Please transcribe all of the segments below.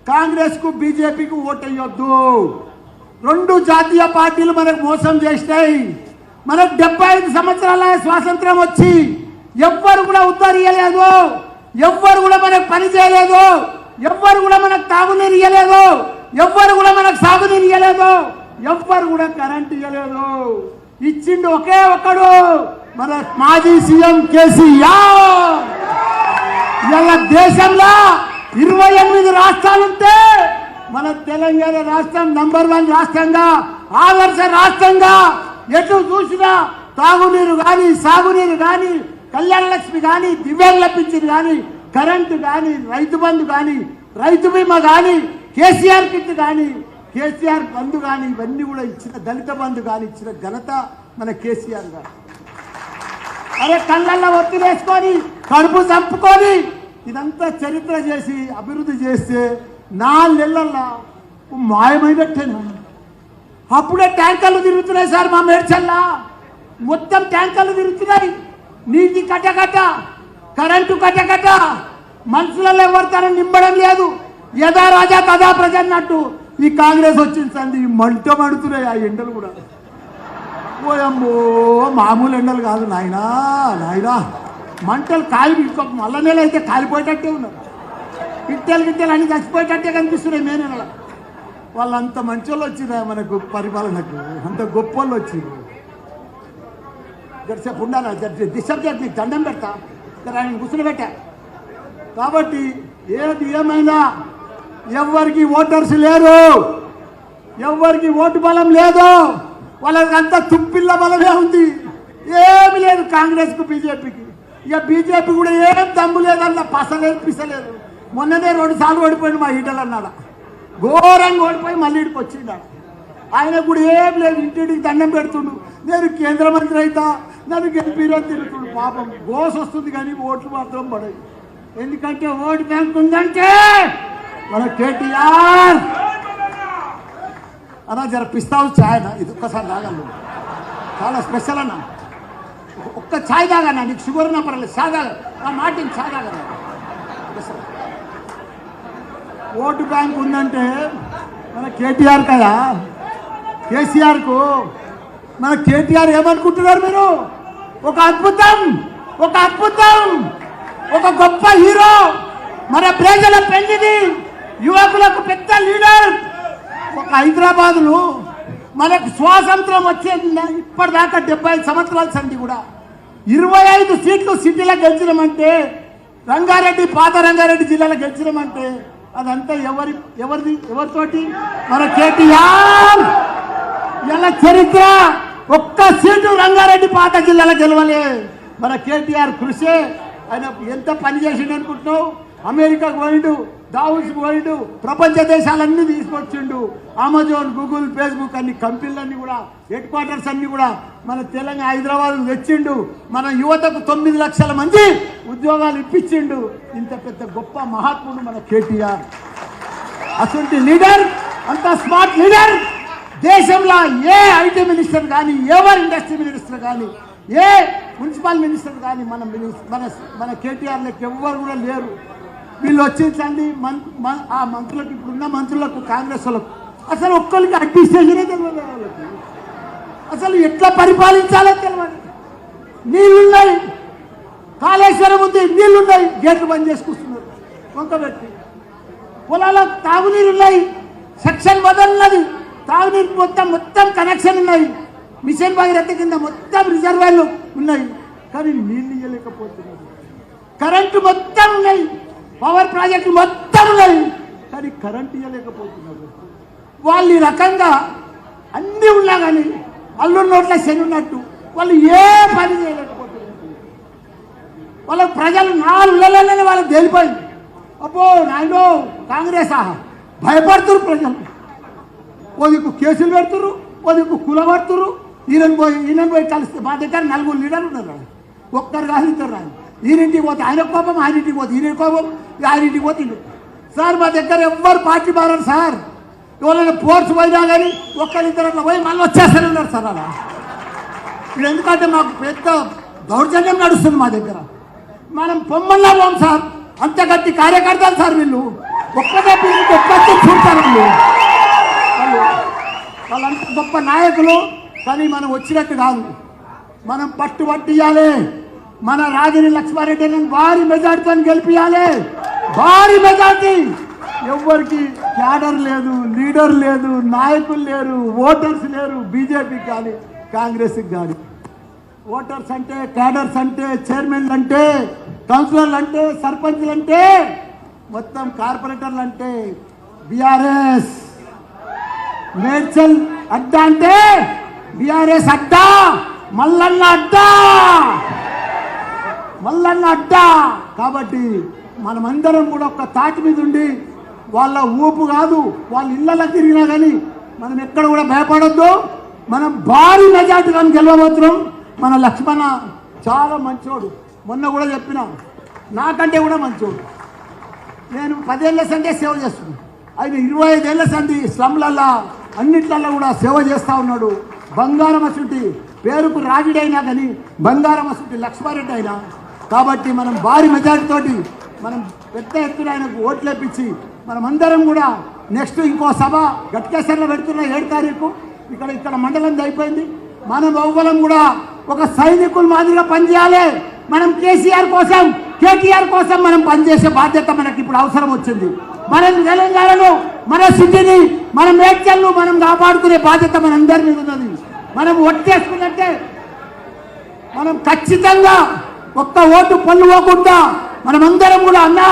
కాంగ్రెస్కు బీజేపీకి ఓటేయొద్దు. రెండు జాతీయ పార్టీలు మనకు మోసం చేస్తాయి. మనకు 75 సంవత్సరాల స్వాతంత్రం వచ్చి ఎవ్వరు కూడా ఉద్ధరియలేదు, ఎవ్వరు కూడా మనకు పని చేయలేదు, ఎవ్వరు కూడా మనకు తాగునీరు ఇయ్యలేదు, ఎవ్వరు కూడా మనకు సాగునీరు ఇయ్యలేదు, ఎవ్వరు కూడా కరెంట్ ఇయ్యలేదు. ఇచ్చిండు ఒకే ఒక్కడు, మన మాజీ సీఎం కేసీఆర్. ఇలా దేశంలో 28 రాష్ట్రాలుంటే మన తెలంగాణ రాష్ట్రం నంబర్ 1 రాష్ట్రంగా, ఆదర్శ రాష్ట్రంగా, ఎటు చూసినా తాగునీరు కానీ, సాగునీరు కానీ, కళ్యాణ లక్ష్మి కానీ, దివ్యాంగుల పింఛన్ కానీ, కరెంటు కానీ, రైతు బంధు కానీ, రైతు బీమా కానీ, కేసీఆర్ కిట్ కానీ, కేసీఆర్ బంధు కానీ, ఇవన్నీ కూడా ఇచ్చిన, దళిత బంధు కానీ ఇచ్చిన ఘనత మన కేసీఆర్ గారు. అరే కళ్ళల్లో ఒత్తిడి వేసుకొని, కడుపు చంపుకొని ఇదంతా చరిత్ర చేసి అభివృద్ధి చేస్తే 4 నెలల్లో మాయమైనట్టేనా? అప్పుడే ట్యాంకర్లు తిరుగుతున్నాయి సార్ మా మేడ్చల్లా, మొత్తం ట్యాంకర్లు తిరుగుతున్నాయి. నీటి కట్టకట్ట, కరెంటు కట్టకట్ట, మనుషులలో ఎవరితోనూ నింపడం లేదు. యథా రాజా తదా ప్రజ అన్నట్టు ఈ కాంగ్రెస్ వచ్చింది సంది మంట మడుతున్నాయి ఆ ఎండలు కూడా. ఓయమ్మో మామూలు ఎండలు కాదు నాయనా, నాయనా మంటలు కాలి మళ్ళా నెల అయితే కాలిపోయేటట్టే ఉన్నారు. గిట్టెలు అన్ని చచ్చిపోయేటట్టే కనిపిస్తున్నాయి మే నెల. వాళ్ళంత మంచి వాళ్ళు వచ్చిందా మనకు పరిపాలనకు, అంత గొప్ప వాళ్ళు వచ్చింది. జరసేపు ఉండాలా, డిస్టర్బ్ చేసి నీకు దండం పెడతా, ఆయన కూర్చుని పెట్టా. కాబట్టి ఏది ఏమైనా ఎవరికి ఓటర్స్ లేరు, ఎవరికి ఓటు బలం లేదు, వాళ్ళకంతా తుప్పిల్ల బలమే ఉంది. ఏమి లేదు కాంగ్రెస్కు బీజేపీకి. ఇక బీజేపీ కూడా ఏం దమ్ము లేదన్న పసలేదు పిసలేదు. మొన్ననే 2 సార్లు ఓడిపోయింది మా ఈటలు అన్నాడు, ఘోరంగా ఓడిపోయి మళ్ళీ ఇడికి వచ్చిండాడు. ఆయన కూడా ఏం లేదు, ఇంటికి దండం పెడుతుండు, నేను కేంద్ర మంత్రి అవుతా, నన్ను గెలిపిరని తిరుగుతుండు. పాపం గోస్ వస్తుంది కానీ ఓట్లు మాత్రం పడాయి. ఎందుకంటే ఓటు బ్యాంక్ ఉందంటే మన కేటీఆర్ అన్నా జరిపిస్తావు ఛాయ్ అన్న, ఇది ఒక్కసారి తాగలను, చాలా స్పెషల్ అన్న, ఒక్క ఛాయ్ తాగన్నా, నీకు షుగర్ ఉన్నా పర్లేదు, ఛాయ్ తాగ, నా మాటిని ఛాయ్ తాగన్నా. ఓటు బ్యాంక్ ఉందంటే మన కేటీఆర్ కదా, కేసీఆర్కు మన కేటీఆర్ ఏమనుకుంటున్నారు మీరు? ఒక అద్భుతం, ఒక అద్భుతం, ఒక గొప్ప హీరో, మన ప్రజల పెళ్లిది, యువకులకు పెద్ద లీడర్. ఒక హైదరాబాదును మనకు స్వాతంత్రం వచ్చేది ఇప్పటిదాకా 75 సంవత్సరాల సంధి కూడా 25 సీట్లు సిటీలో గెలిచినామంటే, రంగారెడ్డి పాత రంగారెడ్డి జిల్లాలో గెలిచినామంటే అదంతా ఎవరితోటి? మన కేటీఆర్. ఇలా చరిత్ర ఒక్క సీటు రంగారెడ్డి పాత జిల్లాలో గెలవలే, మన కేటీఆర్ కృషి. ఆయన ఎంత పని చేసిండు అనుకుంటున్నావు? అమెరికాకు పోయిండు, దావోస్ పోయిండు, ప్రపంచ దేశాలన్నీ తీసుకొచ్చిండు. అమెజాన్, గూగుల్, ఫేస్బుక్ అన్ని కంపెనీలన్నీ కూడా, హెడ్ క్వార్టర్స్ అన్ని కూడా మన తెలంగాణ హైదరాబాద్ తెచ్చిండు. మన యువతకు 9 లక్షల మంది ఉద్యోగాలు ఇప్పించిండు. ఇంత పెద్ద గొప్ప మహాత్ముడు మన కేటీఆర్. అసలు లీడర్, అంత స్మార్ట్ లీడర్ దేశంలో ఏ ఐటీ మినిస్టర్ కానీ, ఎవరు ఇండస్ట్రీ మినిస్టర్ కానీ, ఏ మున్సిపల్ మినిస్టర్ కానీ మన కేటీఆర్ లెక్క ఎవ్వరు కూడా లేరు. వీళ్ళు వచ్చిందండి ఆ మంత్రులకు, ఇప్పుడున్న మంత్రులకు, కాంగ్రెస్ వాళ్ళకు అసలు ఒక్కరికి అడ్మినిస్ట్రేషనే తెలియదు. వాళ్ళకి అసలు ఎట్లా పరిపాలించాలో తెలియదు. నీళ్ళున్నాయి, కాళేశ్వరం ఉంది, నీళ్లున్నాయి, గేట్లు బంద్ చేసుకొస్తున్నారు వంక పెట్టి. పొలాల్లో తాగునీరున్నాయి, సెక్షన్ వదలన్నది, తాగునీరు మొత్తం కనెక్షన్ ఉన్నాయి, మిషన్ భగీరథ కింద మొత్తం రిజర్వాయర్లు ఉన్నాయి, కానీ నీళ్ళు ఇవ్వలేకపోతున్నారు. కరెంటు మొత్తం ఉన్నాయి, పవర్ ప్రాజెక్టులు మొత్తం ఉన్నాయి, కానీ కరెంటు ఇవ్వలేకపోతున్నారు. వాళ్ళు ఈ రకంగా అన్నీ ఉన్నా కానీ అల్లు నోట్ల శని ఉన్నట్టు వాళ్ళు ఏ పని చేయలేకపోతున్నారు. వాళ్ళ ప్రజలు 4 నెలలనే వాళ్ళకి తెలిపోయింది. అబ్బో నాయనో కాంగ్రెస్ భయపడుతున్నారు ప్రజలు. ఓదికు కేసులు పెడుతున్నారు, ఓదికు కూలబడుతున్నారు. ఈయన పోయి కలిస్తే మా దగ్గర 4 లీడర్లు ఉన్నారు, ఒక్కరు కాదు ఇద్దరు రాదు. ఈయనింటికి పోతే ఆయన కోపం, ఆయనింటికి పోతే ఈయన కోపం, ఆయనింటికి పోతే ఇల్లు. సార్ మా దగ్గర ఎవ్వరు పార్టీ మారారు సార్. ఎవరైనా పోర్ట్స్ పోయినా కానీ ఒక్కరిద్దరు అట్లా పోయి మళ్ళీ వచ్చేస్తారన్నారు సార్. అలా ఇప్పుడు ఎందుకంటే మాకు పెద్ద దౌర్జన్యం నడుస్తుంది మా దగ్గర. మనం పొమ్మల్లా పోం సార్, అంత గట్టి కార్యకర్తలు సార్ వీళ్ళు. ఒక్క చేశారు వాళ్ళంతా గొప్ప నాయకులు. కానీ మనం వచ్చినట్టు కాదు, మనం పట్టుబట్టియాలి. మన రాగిణి లక్ష్మారెడ్డిని భారీ మెజార్టీతో గెలిపియాలి. భారీ మెజార్టీ. ఎవరికి క్యాడర్ లేదు, లీడర్ లేదు, నాయకులు లేరు, ఓటర్స్ లేరు. బీజేపీకి కానీ కాంగ్రెస్కి కానీ ఓటర్స్ అంటే, క్యాడర్స్ అంటే, చైర్మన్లు అంటే, కౌన్సిలర్లు అంటే, సర్పంచ్లు అంటే, మొత్తం కార్పొరేటర్లు అంటే బీఆర్ఎస్. మేడ్చల్ అడ్డా అంటే బీఆర్ఎస్ అడ్డా, మల్లన్న అడ్డా, మల్లన్న అడ్డా. కాబట్టి మనమందరం కూడా ఒక్క తాటి మీద ఉండి, వాళ్ళ ఊపు కాదు, వాళ్ళ ఇళ్ళలో తిరిగినా కానీ మనం ఎక్కడ కూడా భయపడొద్దు. మనం భారీ మెజార్టీగా గెలవబోతున్నాం. మన లక్ష్మణ చాలా మంచోడు. మొన్న కూడా చెప్పిన, నాకంటే కూడా మంచోడు. నేను 10 ఏళ్ళ సందే సేవ చేస్తున్నాను. ఆయన 25 ఏళ్ళ సంది స్లమ్లల్లా అన్నిట్లల్లో కూడా సేవ చేస్తూ ఉన్నాడు. బంగారం అసుంటి పేరుకు రాగిడైనా కానీ బంగారం అసుంటి లక్ష్మారెడ్డి అయినా. కాబట్టి మనం భారీ మెజార్టీతోటి మనం పెద్ద ఎత్తున ఆయనకు ఓట్లేపించి మనమందరం కూడా నెక్స్ట్ ఇంకో సభ గట్కేశ్వర్లో పెడుతున్న 7 తారీఖు ఇక్కడ మండలం అయిపోయింది. మనం ఎవ్వరం కూడా ఒక సైనికుల మాదిరిగా పనిచేయాలి. మనం కేసీఆర్ కోసం, కేటీఆర్ కోసం మనం పనిచేసే బాధ్యత మనకి ఇప్పుడు అవసరం వచ్చింది. మనం తెలంగాణలో మన సిటీని, మన మేడ్చల్ను మనం కాపాడుకునే బాధ్యత మనందరి మీద ఉన్నది. మనం ఒట్టేసుకున్నట్టే మనం ఖచ్చితంగా ఒక్క ఓటు పొల్లుపోకుండా మనమందరం కూడా అన్నా,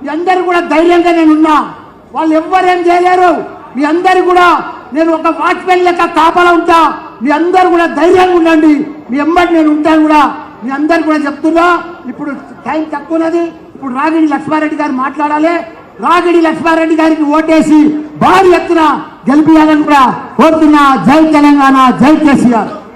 మీ అందరు కూడా ధైర్యంగా నేనున్నా. వాళ్ళు ఎవ్వరేం చేయలేరు. మీ అందరు కూడా నేను ఒక వాచ్మెన్ లెక్క కాపలా ఉంటా. మీ అందరు కూడా ధైర్యంగా ఉండండి. మీ ఎమ్మటి నేను ఉంటాను కూడా. మీ అందరు కూడా చెప్తున్నా. ఇప్పుడు టైం తక్కువ ఉన్నది. ఇప్పుడు రాగిణి లక్ష్మారెడ్డి గారు మాట్లాడాలి. రాగిణి లక్ష్మారెడ్డి గారికి ఓటేసి భారీ ఎత్తున గెలిపియాలని కూడా కోరుతున్నా. జై తెలంగాణ, జై కేసీఆర్.